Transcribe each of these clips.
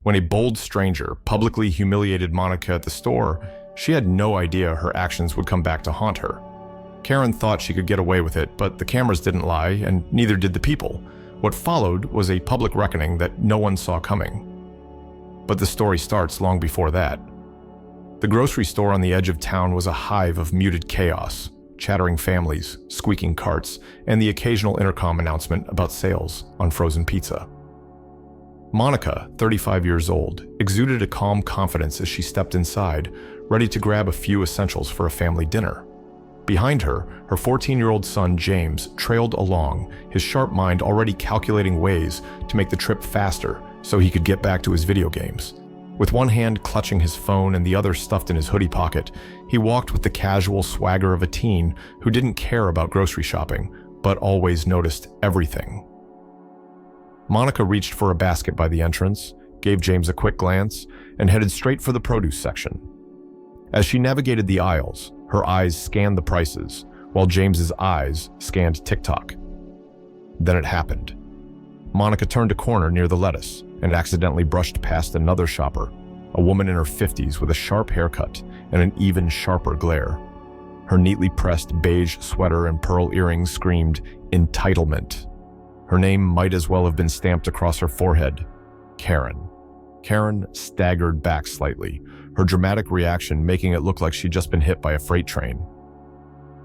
When a bold stranger publicly humiliated Monica at the store, she had no idea her actions would come back to haunt her. Karen thought she could get away with it, but the cameras didn't lie, and neither did the people. What followed was a public reckoning that no one saw coming. But the story starts long before that. The grocery store on the edge of town was a hive of muted chaos, chattering families, squeaking carts, and the occasional intercom announcement about sales on frozen pizza. Monica, 35 years old, exuded a calm confidence as she stepped inside, ready to grab a few essentials for a family dinner. Behind her, her 14-year-old son James trailed along, his sharp mind already calculating ways to make the trip faster so he could get back to his video games. With one hand clutching his phone and the other stuffed in his hoodie pocket, he walked with the casual swagger of a teen who didn't care about grocery shopping, but always noticed everything. Monica reached for a basket by the entrance, gave James a quick glance, and headed straight for the produce section. As she navigated the aisles, her eyes scanned the prices, while James's eyes scanned TikTok. Then it happened. Monica turned a corner near the lettuce and accidentally brushed past another shopper, a woman in her 50s with a sharp haircut and an even sharper glare. Her neatly pressed beige sweater and pearl earrings screamed entitlement. Her name might as well have been stamped across her forehead. Karen. Karen staggered back slightly, her dramatic reaction making it look like she'd just been hit by a freight train.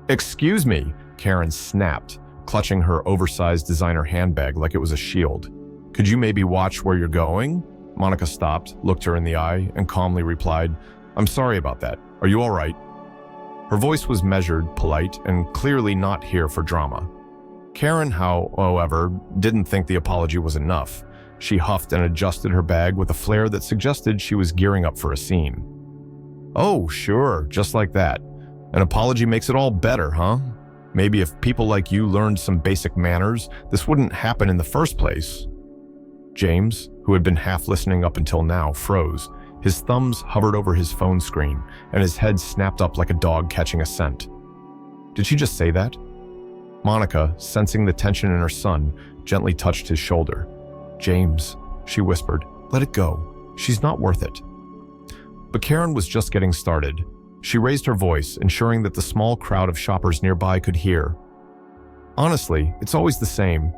"Excuse me," Karen snapped, clutching her oversized designer handbag like it was a shield. "Could you maybe watch where you're going?" Monica stopped, looked her in the eye, and calmly replied, "I'm sorry about that. Are you all right?" Her voice was measured, polite, and clearly not here for drama. Karen, however, didn't think the apology was enough. She huffed and adjusted her bag with a flair that suggested she was gearing up for a scene. "Oh, sure, just like that. An apology makes it all better, huh? Maybe if people like you learned some basic manners, this wouldn't happen in the first place." James, who had been half listening up until now, froze. His thumbs hovered over his phone screen, and his head snapped up like a dog catching a scent. Did she just say that? Monica, sensing the tension in her son, gently touched his shoulder. "James," she whispered, "let it go. She's not worth it." But Karen was just getting started. She raised her voice, ensuring that the small crowd of shoppers nearby could hear. "Honestly, it's always the same.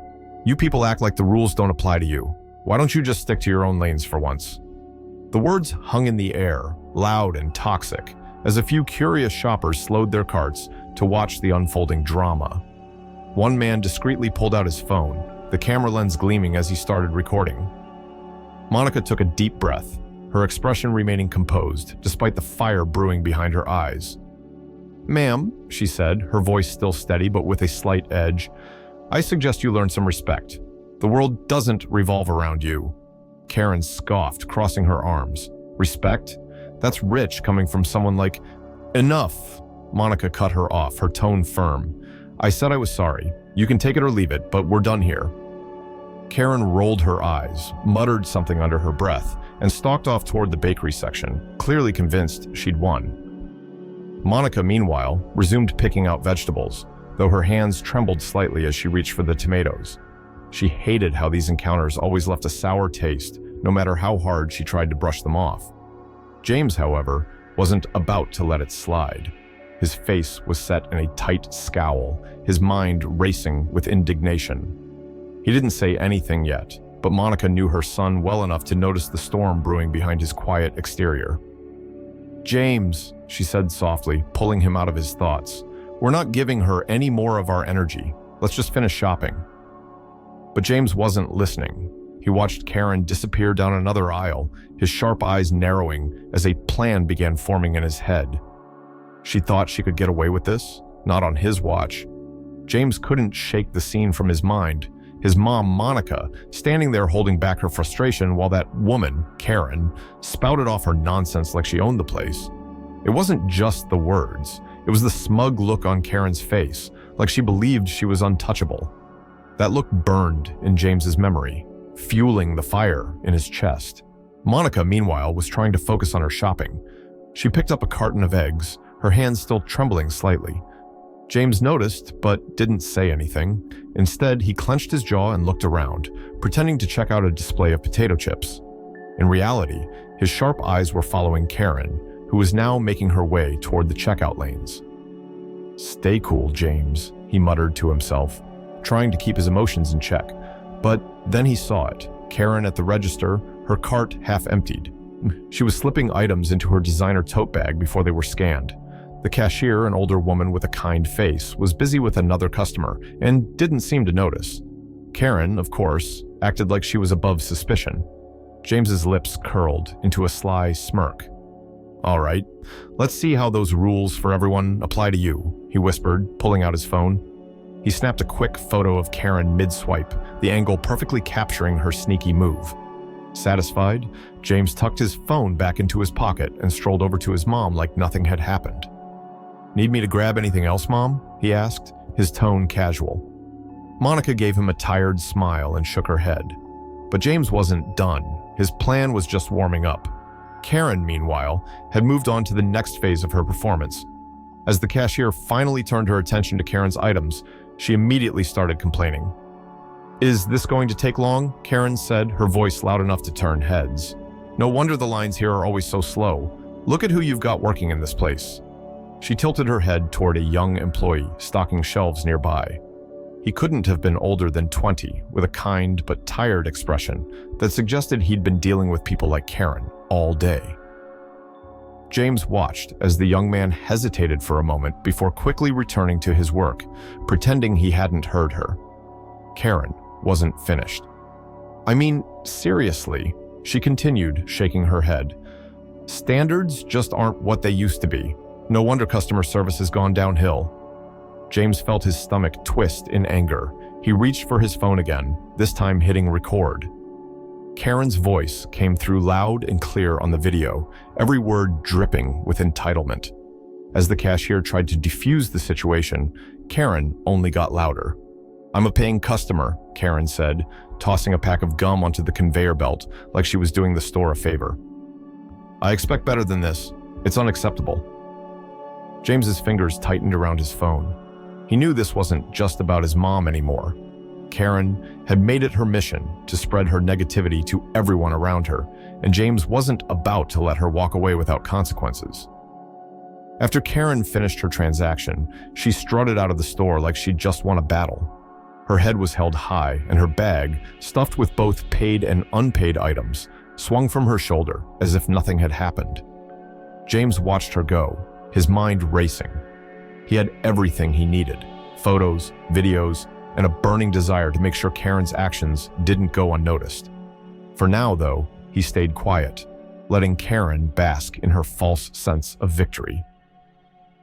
You people act like the rules don't apply to you. Why don't you just stick to your own lanes for once?" The words hung in the air, loud and toxic, as a few curious shoppers slowed their carts to watch the unfolding drama. One man discreetly pulled out his phone, the camera lens gleaming as he started recording. Monica took a deep breath, her expression remaining composed, despite the fire brewing behind her eyes. "Ma'am," she said, her voice still steady but with a slight edge, "I suggest you learn some respect. The world doesn't revolve around you." Karen scoffed, crossing her arms. "Respect? That's rich coming from someone like—" "Enough!" Monica cut her off, her tone firm. "I said I was sorry. You can take it or leave it, but we're done here." Karen rolled her eyes, muttered something under her breath, and stalked off toward the bakery section, clearly convinced she'd won. Monica, meanwhile, resumed picking out vegetables, though her hands trembled slightly as she reached for the tomatoes. She hated how these encounters always left a sour taste, no matter how hard she tried to brush them off. James, however, wasn't about to let it slide. His face was set in a tight scowl, his mind racing with indignation. He didn't say anything yet, but Monica knew her son well enough to notice the storm brewing behind his quiet exterior. "James," she said softly, pulling him out of his thoughts, "we're not giving her any more of our energy. Let's just finish shopping." But James wasn't listening. He watched Karen disappear down another aisle, his sharp eyes narrowing as a plan began forming in his head. She thought she could get away with this, not on his watch. James couldn't shake the scene from his mind. His mom, Monica, standing there holding back her frustration while that woman, Karen, spouted off her nonsense like she owned the place. It wasn't just the words. It was the smug look on Karen's face, like she believed she was untouchable. That look burned in James's memory, fueling the fire in his chest. Monica, meanwhile, was trying to focus on her shopping. She picked up a carton of eggs, her hands still trembling slightly. James noticed, but didn't say anything. Instead, he clenched his jaw and looked around, pretending to check out a display of potato chips. In reality, his sharp eyes were following Karen, who was now making her way toward the checkout lanes. "Stay cool, James," he muttered to himself, trying to keep his emotions in check. But then he saw it. Karen at the register, her cart half emptied. She was slipping items into her designer tote bag before they were scanned. The cashier, an older woman with a kind face, was busy with another customer and didn't seem to notice. Karen, of course, acted like she was above suspicion. James's lips curled into a sly smirk. "All right, let's see how those rules for everyone apply to you," he whispered, pulling out his phone. He snapped a quick photo of Karen mid-swipe, the angle perfectly capturing her sneaky move. Satisfied, James tucked his phone back into his pocket and strolled over to his mom like nothing had happened. "Need me to grab anything else, Mom?" he asked, his tone casual. Monica gave him a tired smile and shook her head. But James wasn't done. His plan was just warming up. Karen, meanwhile, had moved on to the next phase of her performance. As the cashier finally turned her attention to Karen's items, she immediately started complaining. "Is this going to take long?" Karen said, her voice loud enough to turn heads. "No wonder the lines here are always so slow. Look at who you've got working in this place." She tilted her head toward a young employee stocking shelves nearby. He couldn't have been older than 20, with a kind but tired expression that suggested he'd been dealing with people like Karen all day. James watched as the young man hesitated for a moment before quickly returning to his work, pretending he hadn't heard her. Karen wasn't finished. "I mean, seriously," she continued, shaking her head. "Standards just aren't what they used to be. No wonder customer service has gone downhill." James felt his stomach twist in anger. He reached for his phone again, this time hitting record. Karen's voice came through loud and clear on the video, every word dripping with entitlement. As the cashier tried to defuse the situation, Karen only got louder. "I'm a paying customer," Karen said, tossing a pack of gum onto the conveyor belt like she was doing the store a favor. "I expect better than this. It's unacceptable." James's fingers tightened around his phone. He knew this wasn't just about his mom anymore. Karen had made it her mission to spread her negativity to everyone around her, and James wasn't about to let her walk away without consequences. After Karen finished her transaction, she strutted out of the store like she'd just won a battle. Her head was held high, and her bag, stuffed with both paid and unpaid items, swung from her shoulder as if nothing had happened. James watched her go, his mind racing. He had everything he needed: photos, videos, and a burning desire to make sure Karen's actions didn't go unnoticed. For now, though, he stayed quiet, letting Karen bask in her false sense of victory.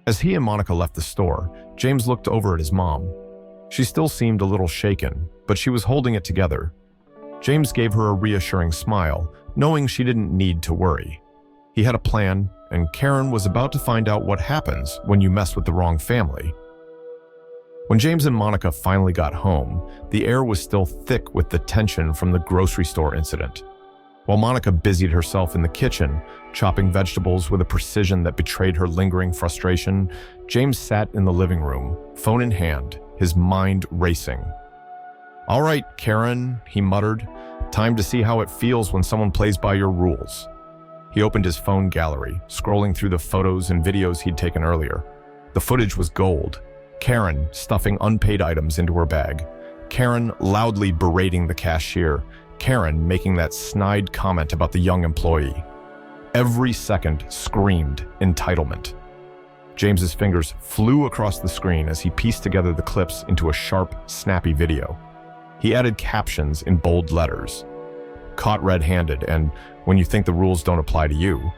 As he and Monica left the store, James looked over at his mom. She still seemed a little shaken, but she was holding it together. James gave her a reassuring smile, knowing she didn't need to worry. He had a plan, and Karen was about to find out what happens when you mess with the wrong family. When James and Monica finally got home, the air was still thick with the tension from the grocery store incident. While Monica busied herself in the kitchen, chopping vegetables with a precision that betrayed her lingering frustration, James sat in the living room, phone in hand, his mind racing. "All right, Karen," he muttered, "time to see how it feels when someone plays by your rules." He opened his phone gallery, scrolling through the photos and videos he'd taken earlier. The footage was gold. Karen stuffing unpaid items into her bag. Karen loudly berating the cashier. Karen making that snide comment about the young employee. Every second screamed entitlement. James's fingers flew across the screen as he pieced together the clips into a sharp, snappy video. He added captions in bold letters. "Caught red-handed," and "When you think the rules don't apply to you,"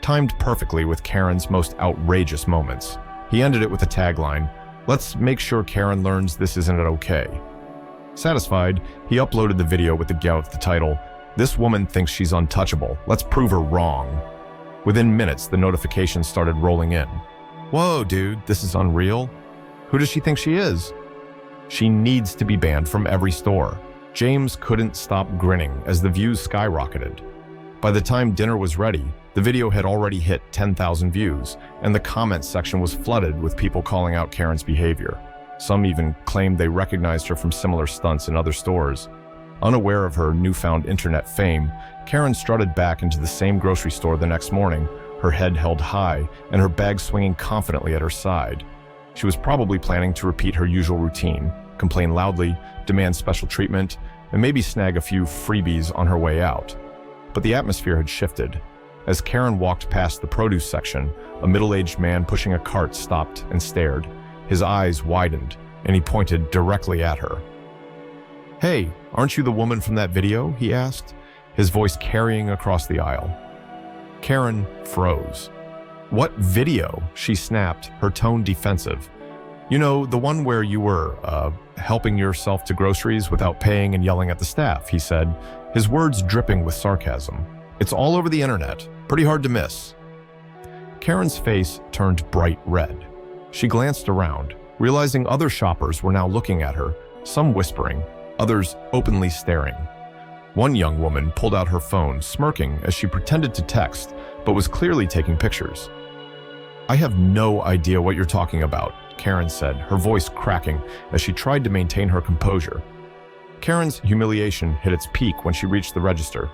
timed perfectly with Karen's most outrageous moments. He ended it with a tagline, "Let's make sure Karen learns this isn't okay." Satisfied, he uploaded the video with the title, "This woman thinks she's untouchable. Let's prove her wrong." Within minutes, the notifications started rolling in. "Whoa, dude, this is unreal. Who does she think she is? She needs to be banned from every store." James couldn't stop grinning as the views skyrocketed. By the time dinner was ready, the video had already hit 10,000 views, and the comments section was flooded with people calling out Karen's behavior. Some even claimed they recognized her from similar stunts in other stores. Unaware of her newfound internet fame, Karen strutted back into the same grocery store the next morning, her head held high and her bag swinging confidently at her side. She was probably planning to repeat her usual routine, complain loudly, demand special treatment, and maybe snag a few freebies on her way out. But the atmosphere had shifted. As Karen walked past the produce section, a middle-aged man pushing a cart stopped and stared. His eyes widened, and he pointed directly at her. "Hey, aren't you the woman from that video?" he asked, his voice carrying across the aisle. Karen froze. "What video?" she snapped, her tone defensive. "You know, the one where you were, helping yourself to groceries without paying and yelling at the staff," he said, his words dripping with sarcasm. "It's all over the internet. Pretty hard to miss." Karen's face turned bright red. She glanced around, realizing other shoppers were now looking at her, some whispering, others openly staring. One young woman pulled out her phone, smirking as she pretended to text, but was clearly taking pictures. "I have no idea what you're talking about," Karen said, her voice cracking as she tried to maintain her composure. Karen's humiliation hit its peak when she reached the register.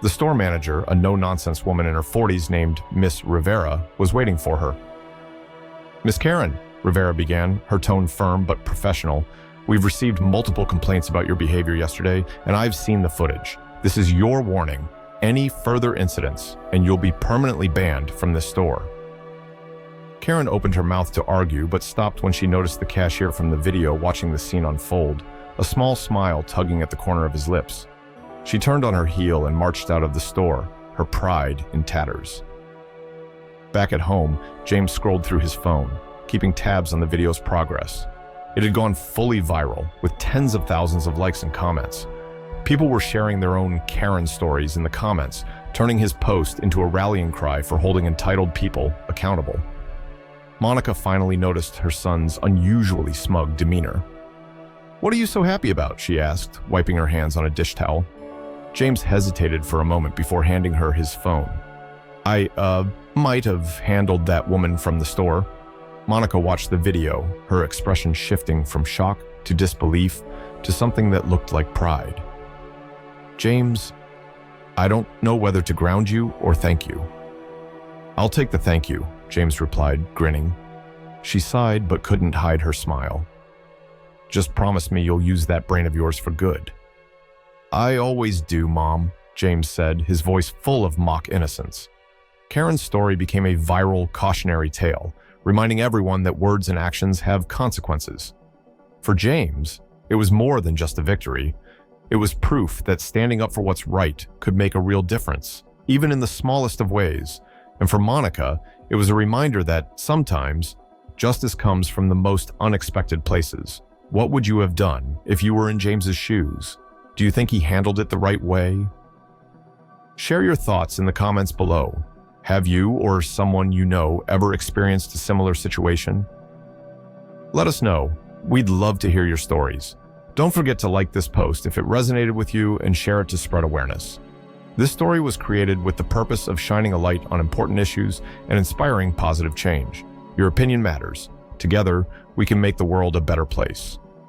The store manager, a no-nonsense woman in her 40s named Miss Rivera, was waiting for her. "Miss Karen," Rivera began, her tone firm but professional, "we've received multiple complaints about your behavior yesterday, and I've seen the footage. This is your warning. Any further incidents, and you'll be permanently banned from this store." Karen opened her mouth to argue, but stopped when she noticed the cashier from the video watching the scene unfold, a small smile tugging at the corner of his lips. She turned on her heel and marched out of the store, her pride in tatters. Back at home, James scrolled through his phone, keeping tabs on the video's progress. It had gone fully viral, with tens of thousands of likes and comments. People were sharing their own Karen stories in the comments, turning his post into a rallying cry for holding entitled people accountable. Monica finally noticed her son's unusually smug demeanor. "What are you so happy about?" she asked, wiping her hands on a dish towel. James hesitated for a moment before handing her his phone. I might have handled that woman from the store." Monica watched the video, her expression shifting from shock to disbelief to something that looked like pride. "James, I don't know whether to ground you or thank you." "I'll take the thank you," James replied, grinning. She sighed but couldn't hide her smile. "Just promise me you'll use that brain of yours for good." "I always do, Mom," James said, his voice full of mock innocence. Karen's story became a viral cautionary tale, reminding everyone that words and actions have consequences. For James, it was more than just a victory. It was proof that standing up for what's right could make a real difference, even in the smallest of ways. And for Monica, it was a reminder that sometimes justice comes from the most unexpected places. What would you have done if you were in James's shoes? Do you think he handled it the right way? Share your thoughts in the comments below. Have you or someone you know ever experienced a similar situation? Let us know. We'd love to hear your stories. Don't forget to like this post if it resonated with you and share it to spread awareness. This story was created with the purpose of shining a light on important issues and inspiring positive change. Your opinion matters. Together, we can make the world a better place.